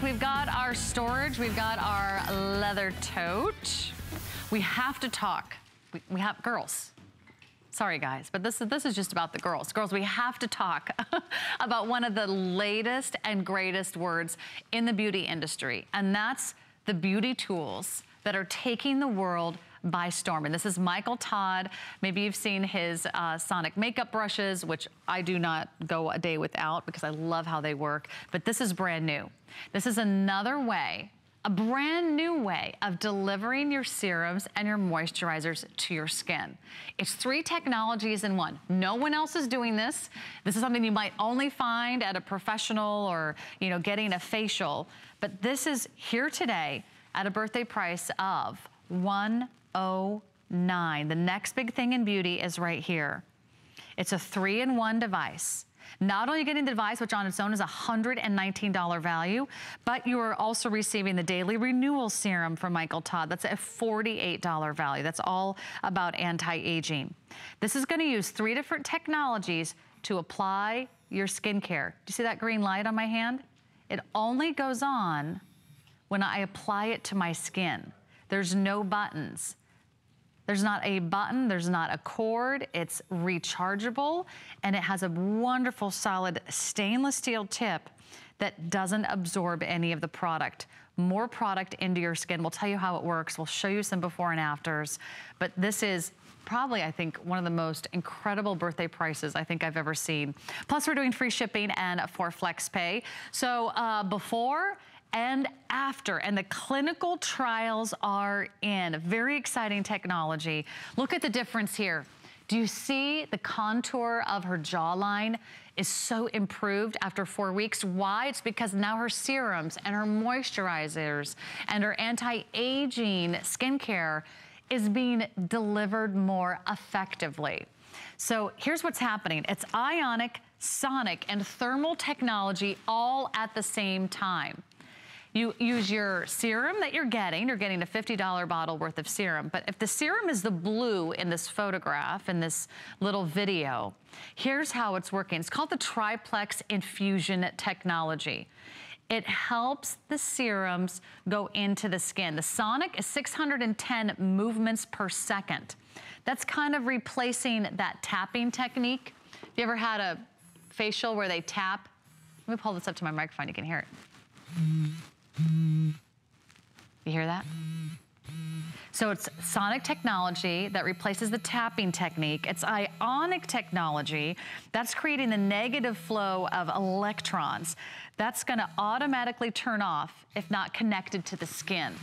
We've got our storage, we've got our leather tote. We have to talk. We have girls. Sorry guys, but this is just about the girls. Girls, we have to talk about one of the latest and greatest words in the beauty industry, and that's the beauty tools that are taking the world by storm. And this is Michael Todd. Maybe you've seen his sonic makeup brushes, which I do not go a day without because I love how they work, but this is brand new. This is another way, a brand new way of delivering your serums and your moisturizers to your skin. It's 3 technologies in one. No one else is doing this. This is something you might only find at a professional or, you know, getting a facial, but this is here today at a birthday price of $109. The next big thing in beauty is right here. It's a 3-in-1 device. Not only getting the device, which on its own is a $119 value, but you are also receiving the daily renewal serum from Michael Todd. That's a $48 value. That's all about anti-aging. This is going to use 3 different technologies to apply your skincare. Do you see that green light on my hand? It only goes on when I apply it to my skin. There's no buttons. There's not a button, there's not a cord, it's rechargeable, and it has a wonderful solid stainless steel tip that doesn't absorb any of the product. More product into your skin. We'll tell you how it works. We'll show you some before and afters, but this is probably, I think, one of the most incredible birthday prices I think I've ever seen. Plus, we're doing free shipping and for flex pay. So before and after, and the clinical trials are in. Very exciting technology. Look at the difference here. Do you see the contour of her jawline is so improved after 4 weeks? Why? It's because now her serums and her moisturizers and her anti-aging skincare is being delivered more effectively. So here's what's happening. It's ionic, sonic, and thermal technology all at the same time. You use your serum that you're getting a $50 bottle worth of serum, but if the serum is the blue in this photograph, in this little video, here's how it's working. It's called the triplex infusion technology. It helps the serums go into the skin. The sonic is 610 movements per second. That's kind of replacing that tapping technique. Have you ever had a facial where they tap? Let me pull this up to my microphone, you can hear it. You hear that? So it's sonic technology that replaces the tapping technique. It's ionic technology that's creating the negative flow of electrons. That's gonna automatically turn off if not connected to the skin.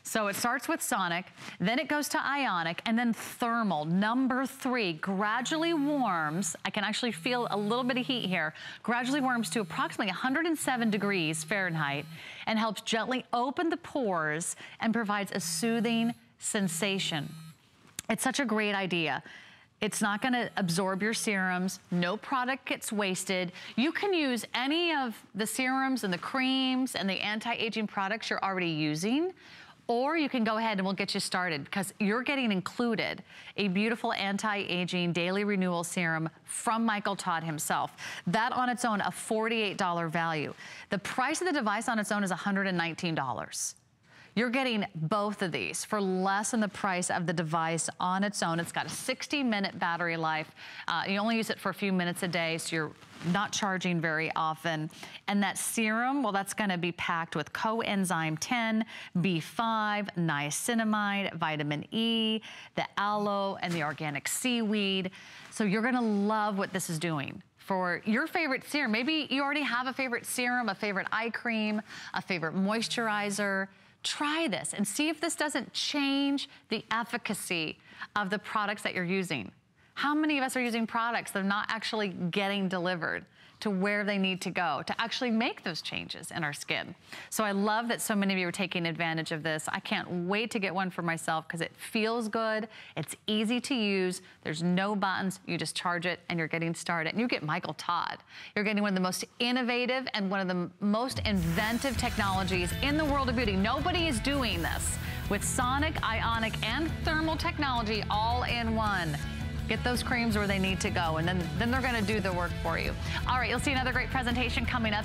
So it starts with sonic, then it goes to ionic, and then thermal, number 3, gradually warms. I can actually feel a little bit of heat here. Gradually warms to approximately 107 degrees Fahrenheit and helps gently open the pores and provides a soothing sensation. It's such a great idea. It's not gonna absorb your serums. No product gets wasted. You can use any of the serums and the creams and the anti-aging products you're already using, or you can go ahead and we'll get you started because you're getting included a beautiful anti-aging daily renewal serum from Michael Todd himself. That on its own, a $48 value. The price of the device on its own is $119. You're getting both of these for less than the price of the device on its own. It's got a 60-minute battery life. You only use it for a few minutes a day, so you're not charging very often. And that serum, well, that's gonna be packed with coenzyme 10, B5, niacinamide, vitamin E, the aloe, and the organic seaweed. So you're gonna love what this is doing for your favorite serum. Maybe you already have a favorite serum, a favorite eye cream, a favorite moisturizer. Try this and see if this doesn't change the efficacy of the products that you're using. How many of us are using products that are not actually getting delivered to where they need to go to actually make those changes in our skin? So I love that so many of you are taking advantage of this. I can't wait to get one for myself because it feels good, it's easy to use, there's no buttons, you just charge it and you're getting started. And you get Michael Todd. You're getting one of the most innovative and one of the most inventive technologies in the world of beauty. Nobody is doing this with sonic, ionic, and thermal technology all in one. Get those creams where they need to go, and then they're gonna do the work for you. All right, you'll see another great presentation coming up.